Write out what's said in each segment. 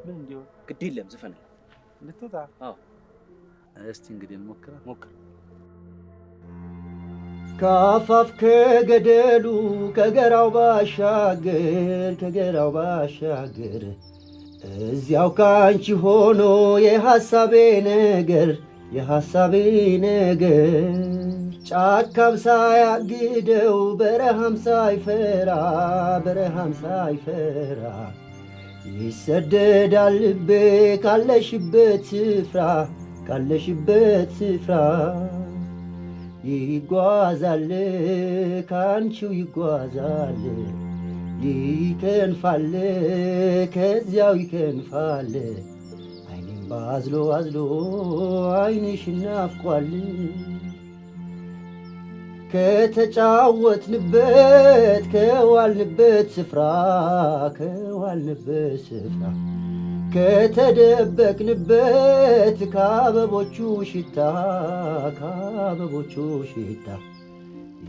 ምን እንዲሁ ግድ የለም ዝፈን ልትወጣ አዎ እስቲ እንግዲህ ሞክር ካፋፍ ከገደሉ ከገራው ባሻገር እዚያው ካንቺ ሆኖ የሐሳቤ ነገር ጫካም ሳያግደው በረሃም ሳይፈራ ይሰደዳል ልቤ ካለሽበት ስፍራ ይጓዛል ካንቺው ይጓዛል ይከንፋል ከዚያው ይከንፋል አይኔም ባዝሎ አይንሽ ናፍቋል ከተጫወትንበት ከዋልንበት ስፍራ ከተደበቅንበት ከአበቦቹ ሽታ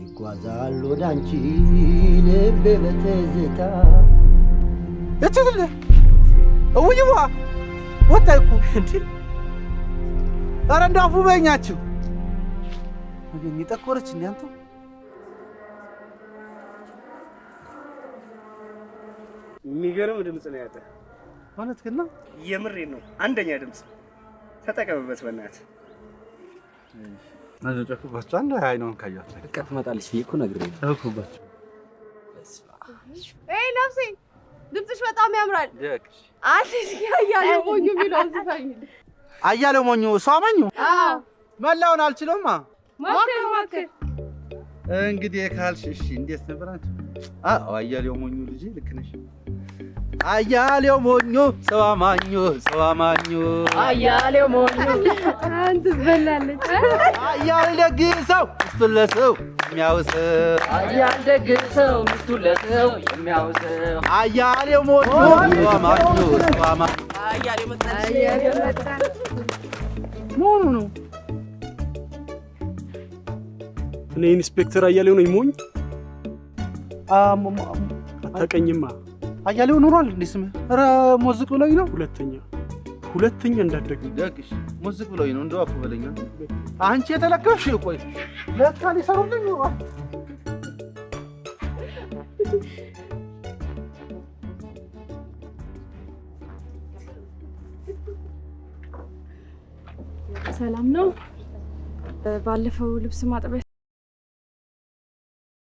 ይጓዛል ወዳንቺ ልቤ በትዝታ እትግል እውይዋ ወጣይኩ እንዴ አረ እንዳፉ በእኛችሁ ወገን ይጠቆረች እንዴ አንተ የሚገርም ድምጽ ነው ያተ ማለት ግን ነው የምሬ ነው አንደኛ ድምጽ ተጠቀምበት በእናትህ አለ ጨፍባችሁ አንድ አይኖን ካያት በቃ ትመጣለች እኮ ነግሬኝ ተውኩባችሁ ኤይ ነፍሴ ድምጽሽ በጣም ያምራል ደቅሽ አዲስ ያያለው ሞኙ ቢለው ዝፈኝ አያለው ሞኙ ሷማኙ አዎ መላውን አልችለውማ ሞክር እንግዲህ ካልሽ እሺ እንዴት ነበር አንቺ አያሌው ሞኙ ልጅ ልክ ነሽ አያሌው ሞኙ ሰዋማኙ አያሌው ሞኙ አንተ በላለች አያል ደግሰው ሚስቱን ለሰው የሚያውሰው አያሌው ሞኙ ሰዋማኙ አያሌው መጣ ነው እኔ ኢንስፔክተር አያሌው ነኝ ሞኝ አታውቀኝማ አያሌው ኖሯል እንዴ ስም ኧረ ሞዝቅ ብሎኝ ነው ሁለተኛ እንዳትደግም ደግሽ ሞዝቅ ብሎኝ ነው እንደው አፉ በለኝ አንቺ የተለከፍሽ ቆይ ለካ ሊሰሩልኝ ነው ሰላም ነው ባለፈው ልብስ ማጠቢያ